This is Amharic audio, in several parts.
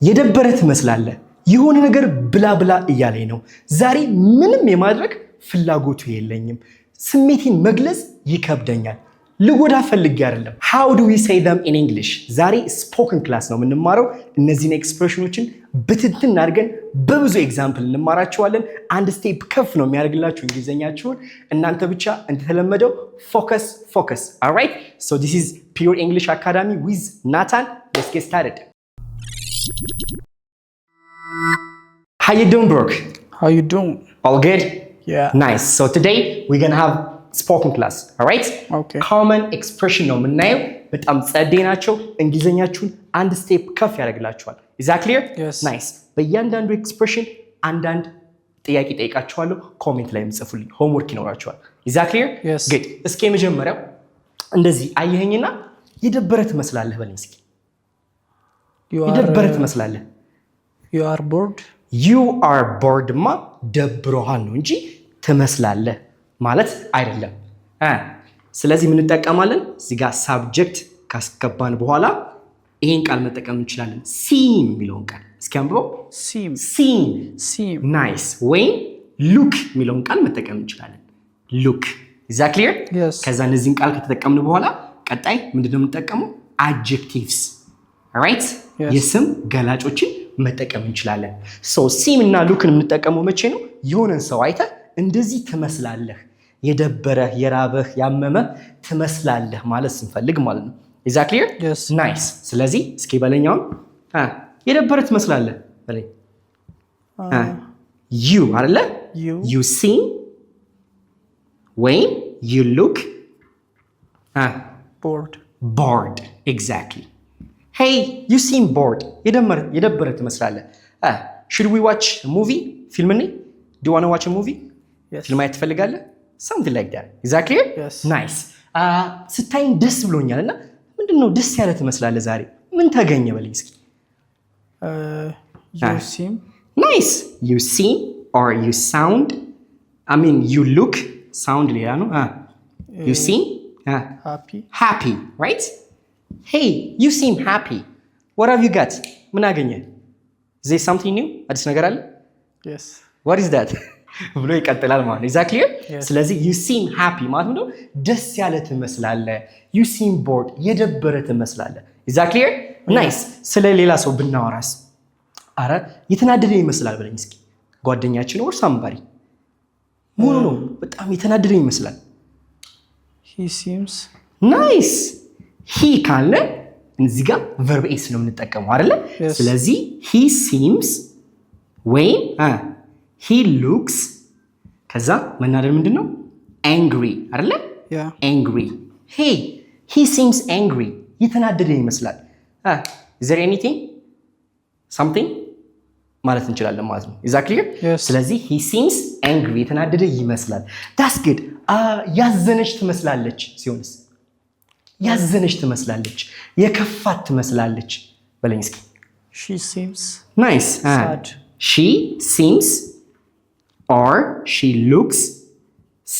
የደበረ ትመስላለህ የሆነ ነገር ብላ ብላ እያለኝ ነው ዛሬ ምንም የማድረግ ፍላጎቱ የለኝም ስሜቴን መግለጽ ይከብደኛል ልጎዳ ፈልጌ አይደለም how do we say them in english ዛሬ ስፖከን ክላስ ነው የምንማረው እነዚህን ኤክስፕሬሽኖችን በትንትን አድርገን በብዙ ኤግዛምፕል እንማራቸዋለን አንድ ስቴፕ ከፍ ነው የሚያደርግላችሁ እንግሊዘኛችሁን እናንተ ብቻ እንደተለመደው focus all right so this is Pure English Academy with Nathan let's get started how you doing Brooke how you doing all good yeah nice so today we're going to have spoken class all right okay common expression ነው የምናየው በጣም ጸዴ ናቸው እንግሊዘኛችሁን አንድ ስቴፕ ከፍ ያደርግላችኋል is that clear yes nice በእያንዳንዱ ኤክስፕሬሽን አንዳንድ ጥያቄ ጠይቃችኋለሁ ኮሜንት ላይ ምጽፉልኝ ሆምወርክ ይኖራችኋል is that clear yes good እስኪ መጀመሪያው እንደዚህ አየኸኝና የደበረ ትመስላለህ በለኝ እስኪ የደበረ ትመስላለህ you are bored ማ ደብሮሃል ነው እንጂ ትመስላለህ ማለት አይደለም ስለዚህ ምን እንጠቀማለን እዚህ ጋር ሳብጀክት ካስገባን በኋላ ይሄን ቃል መጠቀም እንችላለን seem የሚለውን ቃል እስኪ አንብበው seem nice ወይ look የሚለውን ቃል መጠቀም እንችላለን look is that clear yes ከዛ እነዚህን ቃል ከተጠቀምን በኋላ ቀጣይ ምንድነው የምንጠቀመው adjectives all right yes. የስም ገላጮችን መጠቀም እንችላለን so seem እና lookን የምንጠቀመው መቼ ነው የሆነን ሰው አይተህ እንደዚህ ትመስላለህ የደበረ የራበህ ያመመ ትመስላለህ ማለት ስንፈልግ ማለት ነው is that clear yes nice ስለዚህ እስኪ በለኛው የደበረ ትመስላለህ በለኝ you አይደለ you seem when you look bored exactly hey you seem bored የደበረ ትመስላለህ should we watch a movie ፊልም ነኝ do you want to watch a movie yes ፊልም ማየት ትፈልጋለህ something like that is that clear yes nice ስታይኝ ደስ ብሎኛልና ምንድነው ደስ ያለ ትመስላለህ ዛሬ ምን ተገኘ በለኝ እስኪ you seem nice you seem or you sound I mean you look sound ሌላ ነው you seem happy right hey you seem happy what have you got ምን አገኘ is there something new አዲስ ነገር አለ yes what is that ብሎ ይቀጥላል ማለት ነው is that clear yes. ስለዚህ you seem happy ማለት ነው ደስ ያለ ትመስላለህ you seem bored የደበረ ትመስላለህ is that clear nice ስለ ሌላ ሰው ብናወራስ አረ የተናደደ ይመስላል ብለኝ እስኪ ጓደኛችን or somebody ሙሉ ነው በጣም የተናደደ ይመስላል he seems nice he ካለ እዚህ ጋር verb s ነው የምንጠቀመው አይደለ ስለዚህ he seems when he looks ከዛ መናደድ ምንድነው angry አይደለ yeah angry hey he seems angry የተናደደ ይመስላል is there anything something ማለት እንችላለን ማለት ነው is that clear yes. ስለዚህ he seems angry የተናደደ ይመስላል that's good ያዘነች ትመስላለች ሲሆንስ ያዘነች ትመስላለች የከፋት ትመስላለች በለኝ እስኪ she seems nice sad she seems or she looks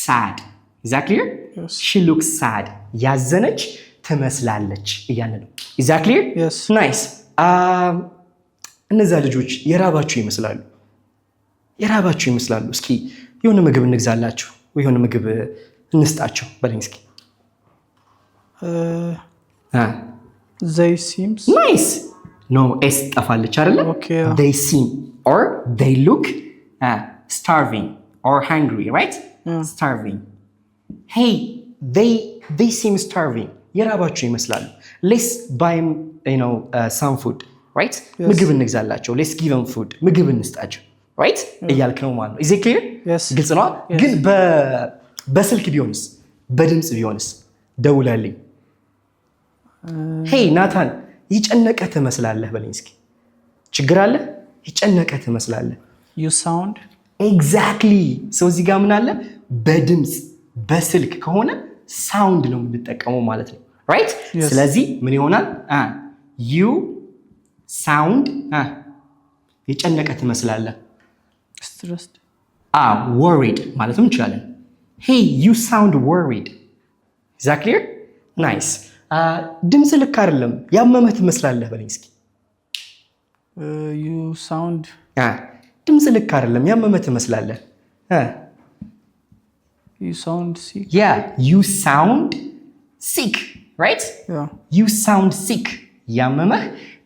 sad is that clear yes she looks sad ያዘነች ትመስላለች እያለ ነው is that clear yes nice እነዛ ልጆች የራባቸው ይመስላሉ እስኪ የሆነ ምግብ እንግዛላችሁ ወይ የሆነ ምግብ እንስጣቸው በለኝ እስኪ they seems nice no s ጠፋለች አይደለ okay they seem or they look starving or hungry right starving hey they seem starving የራባቸው ይመስላሉ let's buy some food right ምግብ እንግዛላቸው let's give them food ምግብ እንስጣቸው right እያልክ ነው ማለት ነው is it clear yes ግልጽ ነው ግን በስልክ ቢሆንስ በድምጽ ቢሆንስ ደውላልኝ hey ናታን ይጨነቀ ትመስላለህ በለኝ እስኪ ችግር አለ ይጨነቀ ትመስላለህ you sound exactly so እዚህ ጋር ምን አለ በድምጽ በስልክ ከሆነ ሳውንድ ነው የምንጠቀመው ማለት ነው right yes. ስለዚህ ምን ይሆናል you sound የጨነቀ ትመስላለህ stressed worried ማለትም እንችላለን hey you sound worried is that clear nice ድምጽ ልክ አይደለም ያመመህ ትመስላለህ በለኝ እስኪ You sound. ድምፅ ልክ አይደለም። ያመመ ትመስላለህ። You sound sick. Yeah, you sound sick, right? Yeah. You sound sick. ያመመህ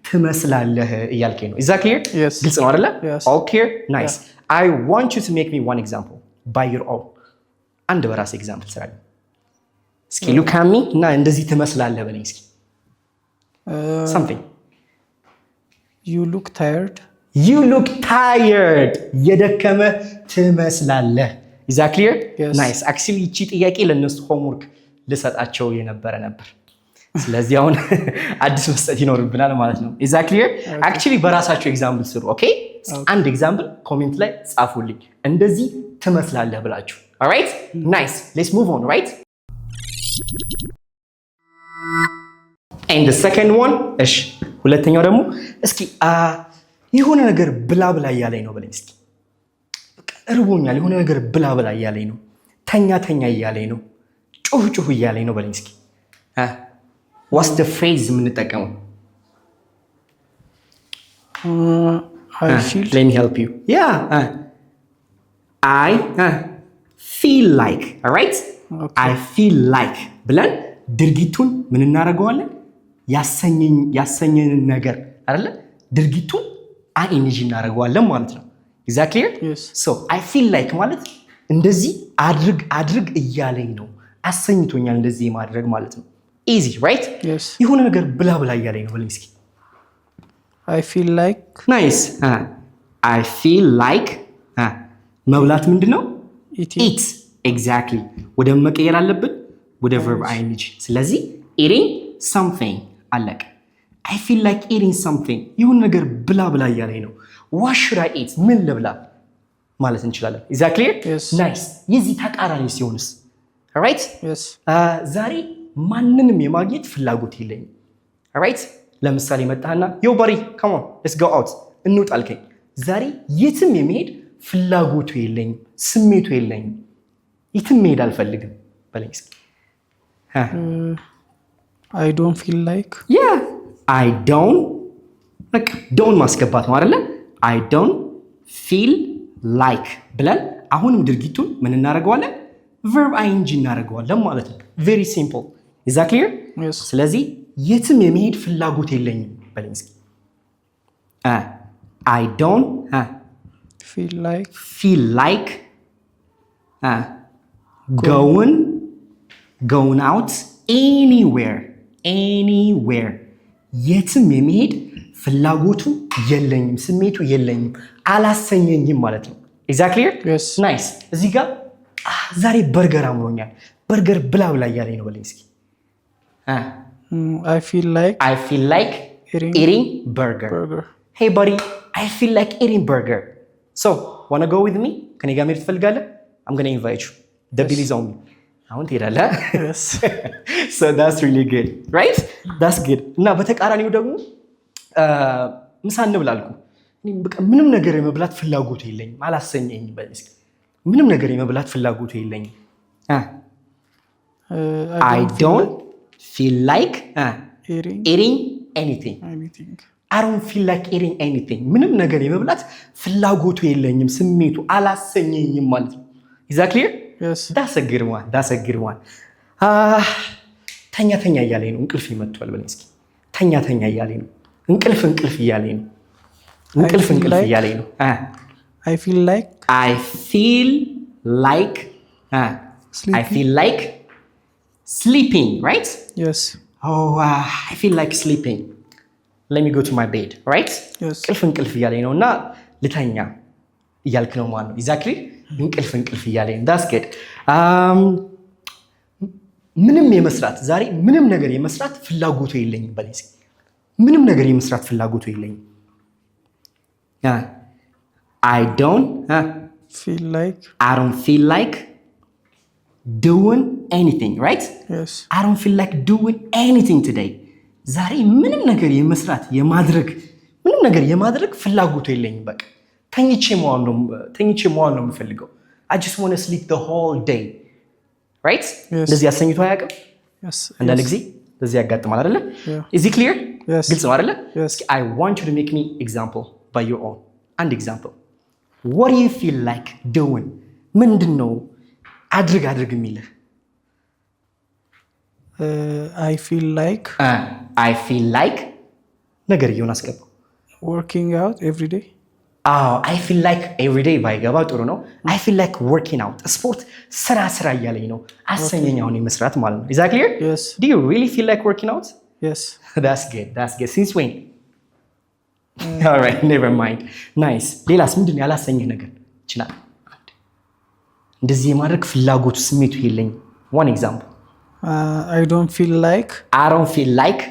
ትመስላለህ እያልከኝ ነው። Is that clear? Yes. ግልጽ ነው አይደለ? Yes. All clear? Nice. I want you to make me one example by your own. አንድ በራስ ኤግዛምፕል ስራልኝ። እስኪ look at me እና እንደዚህ ትመስላለህ በለኝ እስኪ። Something. You look tired. You look tired. የደከመህ ትመስላለህ። Is that clear? Yes. Nice. Actually እቺ ጥያቄ ለነሱ ሆምወርክ ልሰጣቸው የነበረ ነበር። ስለዚህ አሁን አዲስ መስጠት ይኖርብናል ማለት ነው። Is that clear? Actually በራሳቸው ኤግዛምፕል ስሩ። ኦኬ? አንድ ኤግዛምፕል ኮሜንት ላይ ጻፉልኝ። እንደዚህ ትመስላለህ ብላችሁ። All right? Nice. Let's move on, right? And the second one, እሺ ሁለተኛው ደግሞ እስኪ የሆነ ነገር ብላ ብላ እያለኝ ነው በለኝ እስኪ። በቃ እርቦኛል፣ የሆነ ነገር ብላ ብላ እያለኝ ነው። ተኛ ተኛ እያለኝ ነው። ጩህ ጩህ እያለኝ ነው በለኝ እስኪ። What's the phrase የምንጠቀመው? I feel. Let me help you. Yeah. I feel like. All right? Okay. I feel like ብለን ድርጊቱን ምን እናደርገዋለን? ያሰኘንን ነገር አይደለ? ድርጊቱን ing እናደርገዋለን ማለት ነው። Is that clear? Yes. So I feel like ማለት እንደዚህ አድርግ እያለኝ ነው። አሰኝቶኛል እንደዚህ ማድረግ ማለት ነው። Easy, right? Yes. የሆነ ነገር ብላ ብላ እያለኝ ነው በለኝ እስኪ። I feel like. Nice. I feel like መብላት ምንድነው? Eating. Eat. Exactly. ወደ መቀየር አለብን ወደ verb ing። ስለዚህ eating something አለቀ። I feel like eating something የሆነ ነገር ብላ ብላ እያለኝ ነው። What should I eat? ምን ልብላ ማለት እንችላለን። Is that clear? Yes. Nice. የዚህ ተቃራኒ ሲሆንስ? Alright? Yes. ዛሬ ማንንም የማግኘት ፍላጎት የለኝም። Alright? ለምሳሌ መጣህና yo buddy come on let's go out እንውጣ አልከኝ። ዛሬ የትም የመሄድ ፍላጎቱ የለኝም፣ ስሜቱ የለኝም። የትም መሄድ አልፈልግም በለኝ እስኪ። I don't feel like. Yeah, I don't በቃ don't ማስገባት ነው አይደለ? I don't feel like ብለን አሁንም ድርጊቱን ምን እናደርገዋለን? verb ing እናደርገዋለን ማለት ነው። Very simple. Is that clear? Yes. ስለዚህ የትም የመሄድ ፍላጎት የለኝም በለኝ እስኪ። I don't feel like going out anywhere የትም የመሄድ ፍላጎቱ የለኝም፣ ስሜቱ የለኝም፣ አላሰኘኝም ማለት ነው። Is that clear? Yes. Nice. እዚህ ጋር ዛሬ በርገር አምሮኛል፣ በርገር ብላ ብላ እያለኝ ነው በለኝ እስኪ። I feel like eating burger. Hey buddy, I feel like eating burger. So, wanna go with me? ከኔ ጋር መሄድ ትፈልጋለህ? I'm gonna invite you. The bill is on me. አሁን ትሄዳለህ? Yes. So that's really good, right? That's good. እና በተቃራኒው ደግሞ ምሳ እንብላ አልኩ። በቃ ምንም ነገር የመብላት ፍላጎቱ የለኝም፣ አላሰኘኝም በለኝ እስኪ። ምንም ነገር የመብላት ፍላጎቱ የለኝም። I don't feel like eating anything. I don't feel like eating anything. ምንም ነገር የመብላት ፍላጎቱ የለኝም፣ ስሜቱ አላሰኘኝም ማለት ነው። Is that clear? Yes. That's a good one. ተኛ ተኛ እያለኝ ነው፣ እንቅልፍ ይመጣል በለኝ እስኪ። ተኛ ተኛ እያለኝ ነው፣ እንቅልፍ እያለኝ ነው፣ እንቅልፍ እያለኝ ነው። I feel like sleeping, right? Yes. Oh, I feel like sleeping. Let me go to my bed, right? Yes. እንቅልፍ እያለኝ ነው እና ልተኛ እያልክ ነው ማለት ነው። Exactly? እንቅልፍ እያለኝ ነው። That's good. ምንም የመስራት ዛሬ ምንም ነገር የመስራት ፍላጎቱ የለኝም በለኝ እስኪ። ምንም ነገር የመስራት ፍላጎቱ የለኝም። I don't feel like doing anything, right? Yes. I don't feel like doing anything today. ዛሬ ምንም ነገር የማድረግ ፍላጎቱ የለኝም። በቃ ተኝቼ መዋል ነው የምፈልገው። I just want to sleep the whole day. Right? Yes. እንደዚህ አሰኝቶ አያውቅም? Yes. አንዳንድ ጊዜ እንደዚህ ያጋጥማል አይደለ? Yeah. Is it clear? Yes. ግልጽ ነው አይደለ? Yes. I want you to make me example by your own. And example. What do you feel like doing? ምንድነው አድርግ የሚልህ? I feel like I feel like ነገር ይሁን አስገባው። working out every day. I feel like every day ባይገባ ጥሩ ነው። I feel like working out. ስፖርት ስራ እያለኝ ነው አሰኘኛውን መስራት ማለት ነው። Is that clear? Yes. Do you really feel like working out? Yes. That's good. Since when? All right, never mind. Nice. ሌላስ ምንድን ነው ያላሰኘህ ነገር? ይችላል እንደዚህ የማድረግ ፍላጎቱ ስሜቱ የለኝ። One example. I don't feel like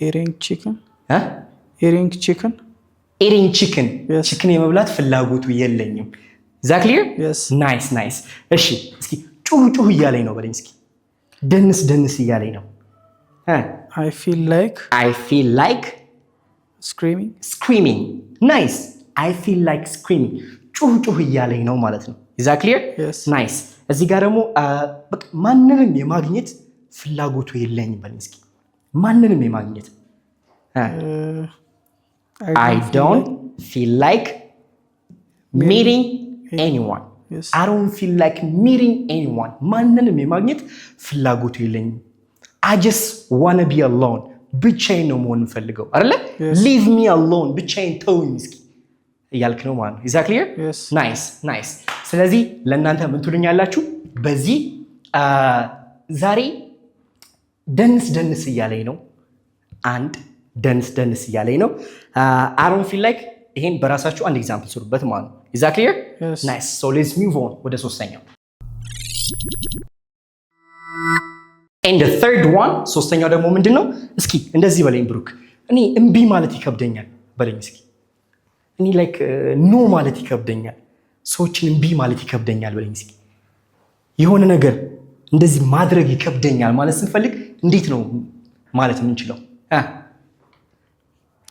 eating chicken. Eating chicken. Yes. Chicken የመብላት ፍላጎቱ የለኝም። Is that clear? Yes. Nice. እሺ እስኪ ጩህ እያለኝ ነው በለኝ እስኪ። ደንስ እያለኝ ነው። I feel like screaming. Nice. I feel like screaming. ጩህ እያለኝ ነው ማለት ነው። Is that clear? Yes. Nice. እዚህ ጋር ደግሞ በቃ ማንንም የማግኘት ፍላጎቱ የለኝም በለኝ እስኪ። ማንንም የማግኘት I don't feel like meeting anyone. Yes. I don't feel like meeting anyone. ማንንም የማግኘት ፍላጎቱ የለኝም። I just want to be alone. ብቻዬን ነው መሆን የምፈልገው አይደለ? Leave me alone. ብቻዬን ተውኝ እስኪ እያልክ ነው ማለት ነው። Is that clear? Yes. Nice. ስለዚህ ለእናንተ ምን ትሉኛላችሁ? በዚህ ዛሬ ደንስ እያለኝ ነው። አንድ ደንስ እያለኝ ነው። I don't feel like ይሄን በራሳችሁ አንድ ኤግዛምፕል ስሩበት ማለት ነው። Is that clear? Yes. Nice. So let's move on ወደ ሶስተኛው። And the third one ሶስተኛው ደግሞ ምንድነው? እስኪ እንደዚህ በለኝ ብሩክ። እኔ እምቢ ማለት ይከብደኛል በለኝ እስኪ። እኔ ላይክ ኖ ማለት ይከብደኛል። ሰዎችን እምቢ ማለት ይከብደኛል በለኝ እስኪ። የሆነ ነገር እንደዚህ ማድረግ ይከብደኛል ማለት ስንፈልግ እንዴት ነው ማለት የምንችለው?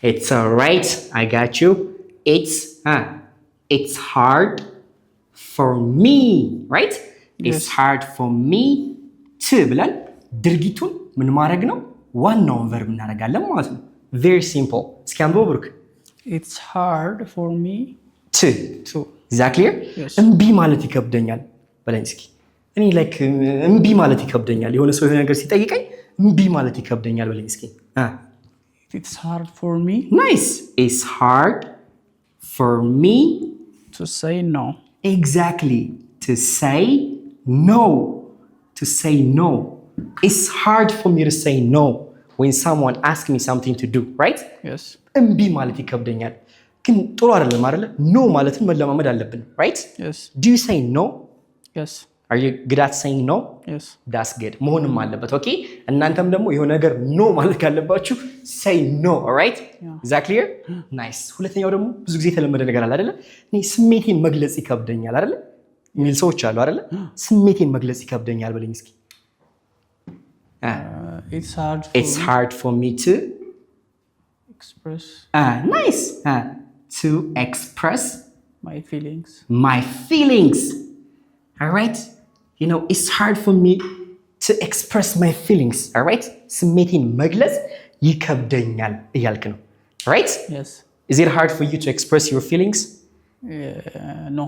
It's all right. I got you. It's hard for me, right? Yes. It's hard for me to ብለን ድርጊቱን ምን ማድረግ ነው? ዋናውን ቨርብ እናደርጋለን ማለት ነው። Very simple. እስኪ አንብበው ብሩክ። It's hard for me to. Is that clear? Yes. እምቢ ማለት ይከብደኛል በለኝ እስኪ። እኔ ላይክ እምቢ ማለት ይከብደኛል። የሆነ ሰው የሆነ ነገር ሲጠይቀኝ እምቢ ማለት ይከብደኛል በለኝ እስኪ። It's hard for me. Nice. It's hard for me To say no. Exactly. To say no. It's hard for me to say no when someone asks me something to do, right? Yes. እምቢ ማለት ይከብደኛል። ግን ጥሩ አይደለም አይደለ? ኖ ማለትን መለማመድ አለብን, right? Yes. Do you say no? Yes. Are you good at saying no? Yes. That's good. መሆንም አለበት። ኦኬ እናንተም ደግሞ የሆነ ነገር ኖ ማለት ካለባችሁ say no, alright? Is that clear? Nice. ሁለተኛው ደግሞ ብዙ ጊዜ የተለመደ ነገር አለ አይደለ? እኔ ስሜቴን መግለጽ ይከብደኛል አይደለ? የሚል ሰዎች አሉ አይደለ? ስሜቴን መግለጽ ይከብደኛል በለኝ እስኪ። It's hard for me to express nice. To express my feelings. All right? You know, it's hard for me to express my feelings. All right? ስሜቴን መግለጽ ይከብደኛል እያልክ ነው. Right? Yes. Is it hard for you to express your feelings? No.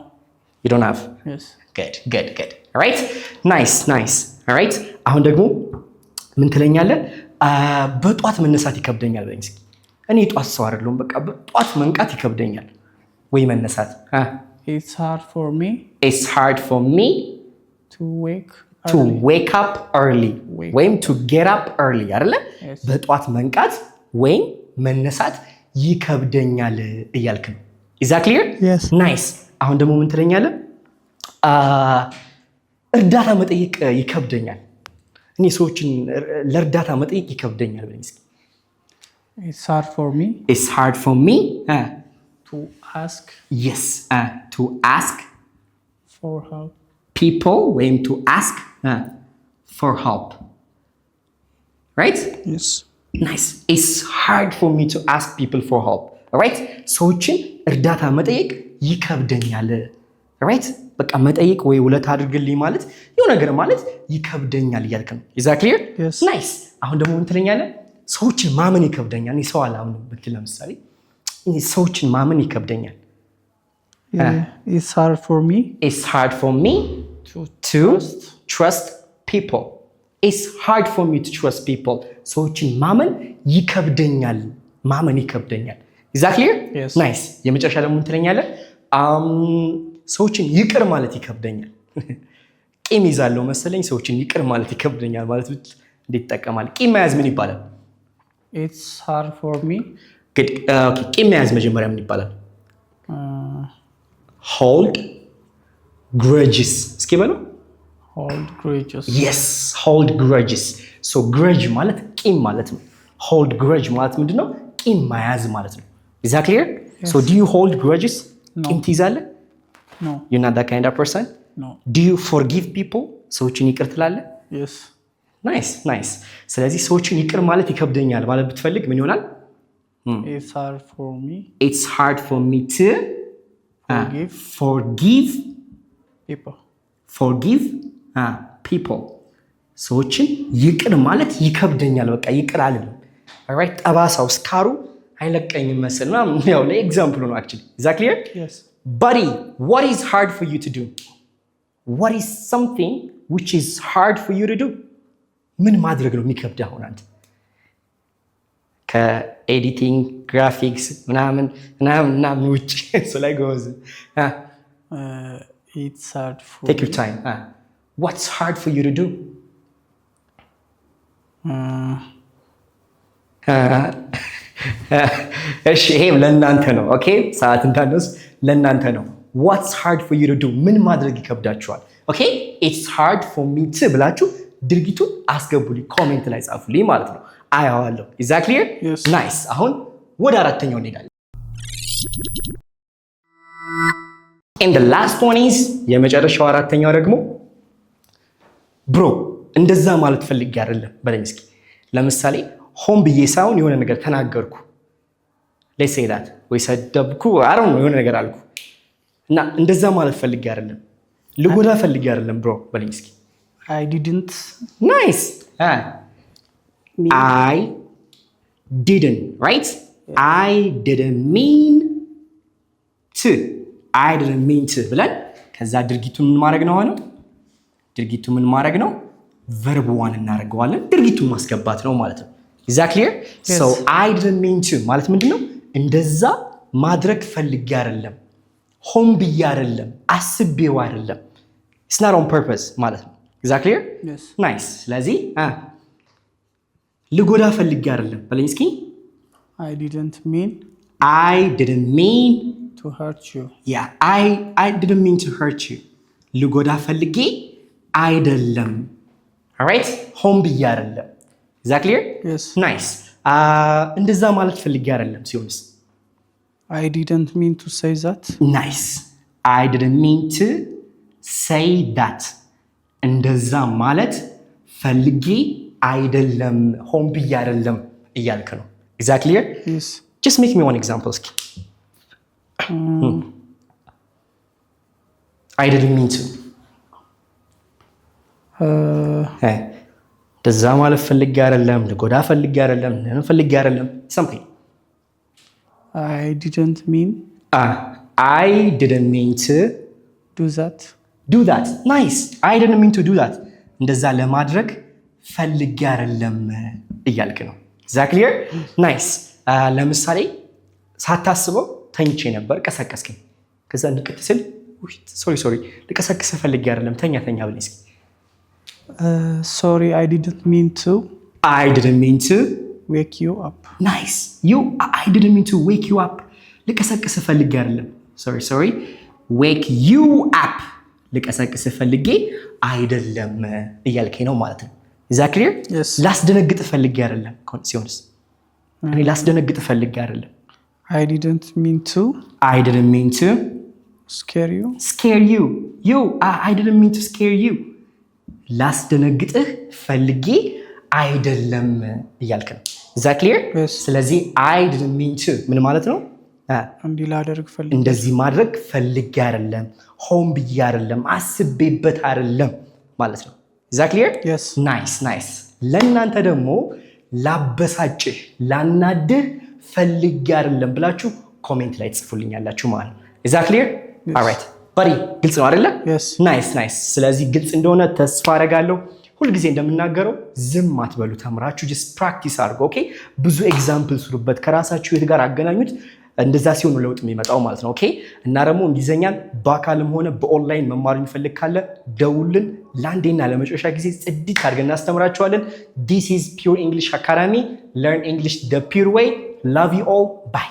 You don't have? Yes. Good. All right? Nice. All right? አሁን ደግሞ ምን ትለኛለህ? በጧት መነሳት ይከብደኛል በለኝ እስኪ። እኔ ጧት ሰው አይደለሁም። በቃ በጧት መንቃት ይከብደኛል ወይ መነሳት። It's hard for me to wake up early ወይም to get up early አይደለ? በጧት መንቃት ወይም መነሳት ይከብደኛል እያልክ ነው። Is that clear? Yes. Nice. አሁን ደግሞ ምን ትለኛለህ? እርዳታ መጠየቅ ይከብደኛል። እኔ ሰዎችን ለእርዳታ መጠየቅ ይከብደኛል በለኝ እስኪ። It's hard for me to ask. Yes. To ask for help. People ወይም to ask for help. Right? Yes. Nice. It's hard for me to ask people for help. Alright? ሰዎችን እርዳታ መጠየቅ ይከብደኛል። Alright? በቃ መጠየቅ ወይ ውለታ አድርግልኝ ማለት የሆነ ነገር ማለት ይከብደኛል እያልክ ነው። Is that clear? Yes. Nice. አሁን ደግሞ ምን ትለኛለህ? ሰዎችን ማመን ይከብደኛል። እኔ ሰው አላምንም ብትል ለምሳሌ ሰዎችን ማመን ይከብደኛል። It's hard for me. It's hard for me to trust people. It's hard for me to trust people. ሰዎችን ማመን ይከብደኛል። Is that clear? Yes. Nice. የመጨረሻ ደግሞ ምን ትለኛለህ? ሰዎችን ይቅር ማለት ይከብደኛል። ቂም ይዛለሁ መሰለኝ ሰዎችን ይቅር ማለት ይከብደኛል ማለት እንዴት ይጠቀማል? ቂም መያዝ ምን ይባላል? It's hard for me. Good. Okay. ቂም መያዝ መጀመሪያ ምን ይባላል? Hold grudges. እስኪ በለው። Hold grudges. Yes, hold grudges. So grudge ማለት ቂም ማለት ነው። Hold grudge ማለት ምንድነው? ቂም መያዝ ማለት ነው። Is that clear? Yes. So do you hold grudges? No. ቂም ትይዛለህ? No. You're not that kind of person? No. Do you forgive people? ሰዎችን ይቅር ትላለህ? Yes. Nice. ስለዚህ ሰዎችን ይቅር ማለት ይከብደኛል ማለት ብትፈልግ ምን ይሆናል? It's hard for me. It's hard for me to forgive people. Forgive people. ሰዎችን ይቅር ማለት ይከብደኛል። በቃ ይቅር አልልም። alright ጠባሳው ስካሩ አይለቀኝም መሰል ነው። ያው ለኤግዛምፕል ነው actually. Is that clear? Yes. Buddy, what is hard for you to do? What is something which is hard for you to do? ምን ማድረግ ነው የሚከብድ አሁን አንተ? ከኤዲቲንግ ግራፊክስ ምናምን ውጭ እሱ ላይ ጎበዝ። It's hard for Take your time. What's hard for you to do? እሺ ይሄም ለእናንተ ነው። ኦኬ ሰዓት እንዳንወስድ ለእናንተ ነው። What's hard for you to do? ምን ማድረግ ይከብዳችኋል? ኦኬ It's hard for me to ብላችሁ ድርጊቱን አስገቡልኝ፣ ኮሜንት ላይ ጻፉልኝ ማለት ነው። አያዋለሁ። Is that clear? Yes. Nice. አሁን ወደ አራተኛው እንሄዳለን። And the last one is የመጨረሻው አራተኛው ደግሞ ብሮ እንደዛ ማለት ፈልጌ አይደለም በለኝ እስኪ። ለምሳሌ ሆን ብዬ ሳይሆን የሆነ ነገር ተናገርኩ። let's say that ወይ ሰደብኩ የሆነ ነገር አልኩ እና እንደዛ ማለት ፈልጌ አይደለም፣ ልጎዳ ፈልጌ አይደለም ብሮ በለኝ እስኪ። I didn't. Nice. I didn't, right? I didn't mean to. I didn't mean to ብለን ከዛ ድርጊቱ ምን ማድረግ ነው ሆነ? ድርጊቱ ምን ማድረግ ነው? verb 1 እናደርገዋለን። ድርጊቱን ማስገባት ነው ማለት ነው። Is that clear? Yes. So I didn't mean to ማለት ምንድነው? እንደዛ ማድረግ ፈልጌ አይደለም፣ ሆን ብዬ አይደለም፣ አስቤው አይደለም። It's not on purpose ማለት ነው። Is that clear? Yes. Nice. ስለዚህ ልጎዳ ፈልጌ አይደለም በለኝ እስኪ። I didn't mean I didn't mean to hurt you. Yeah, I didn't mean to hurt you. ልጎዳ ፈልጌ አይደለም። Alright? ሆን ብዬ አይደለም። Is that clear? Yes. Nice. እንደዛ ማለት ፈልጌ አይደለም ሲሆንስ? I didn't mean to say that. Nice. I didn't mean to say that. እንደዛ ማለት ፈልጌ አይደለም፣ ሆን ብዬ አይደለም እያልክ ነው። Is that clear? Yes. Just make me one example እስኪ። I didn't mean to. እንደዛ ማለት ፈልጌ አይደለም፣ ልጎዳ ፈልጌ አይደለም፣ ፈልጌ አይደለም something. I didn't mean I didn't mean to do that. do that. Nice. I didn't mean to do that. እንደዛ ለማድረግ ፈልጌ አይደለም እያልክ ነው። Is that clear? Nice. ለምሳሌ ሳታስበው ተኝቼ ነበር፣ ቀሰቀስከኝ። ከዛ ንቅት ስል ሶሪ ልቀሰቅስ ፈልጌ አይደለም፣ ተኛ ብለኝ እስኪ። Sorry, I didn't mean to I didn't mean to wake you up. Nice. I didn't mean to wake you up. ልቀሰቅስ ፈልጌ አይደለም። Sorry. Wake you up. ልቀሰቅስ ፈልጌ አይደለም እያልከኝ ነው ማለት ነው። Is that clear? Yes. ላስደነግጥ ፈልጌ አይደለም ሲሆንስ? እኔ ላስደነግጥ ፈልጌ አይደለም። I didn't mean to scare you. Scare you. I didn't mean to scare you. ላስደነግጥህ ፈልጌ አይደለም እያልክ ነው። Is that clear? Yes. ስለዚህ I didn't mean to ምን ማለት ነው? እንዲህ ላደርግ ፈልጌ እንደዚህ ማድረግ ፈልጌ አይደለም፣ ሆን ብዬ አይደለም፣ አስቤበት አይደለም ማለት ነው። Is that clear? Yes. Nice. ለእናንተ ደግሞ ላበሳጭህ ላናድህ ፈልጌ አይደለም ብላችሁ ኮሜንት ላይ ጽፉልኛላችሁ ማለት ነው። ኢዝ ዛት ክሊር? ኦልራይት ባዲ ግልጽ ነው አይደለ? ናይስ። ስለዚህ ግልጽ እንደሆነ ተስፋ አደርጋለሁ። ሁልጊዜ እንደምናገረው ዝም አትበሉ፣ ተምራችሁ ጀስት ፕራክቲስ አድርጉ። ኦኬ ብዙ ኤግዛምፕል ስሩበት፣ ከራሳችሁ ህይወት ጋር አገናኙት። እንደዛ ሲሆን ለውጥ የሚመጣው ማለት ነው። ኦኬ እና ደግሞ እንግሊዘኛን በአካልም ሆነ በኦንላይን መማር የሚፈልግ ካለ ደውልን። ለአንዴና ለመጨረሻ ጊዜ ጽድት አድርገን እናስተምራችኋለን። This is Pure English Academy. Learn English the pure way. Love you all. Bye.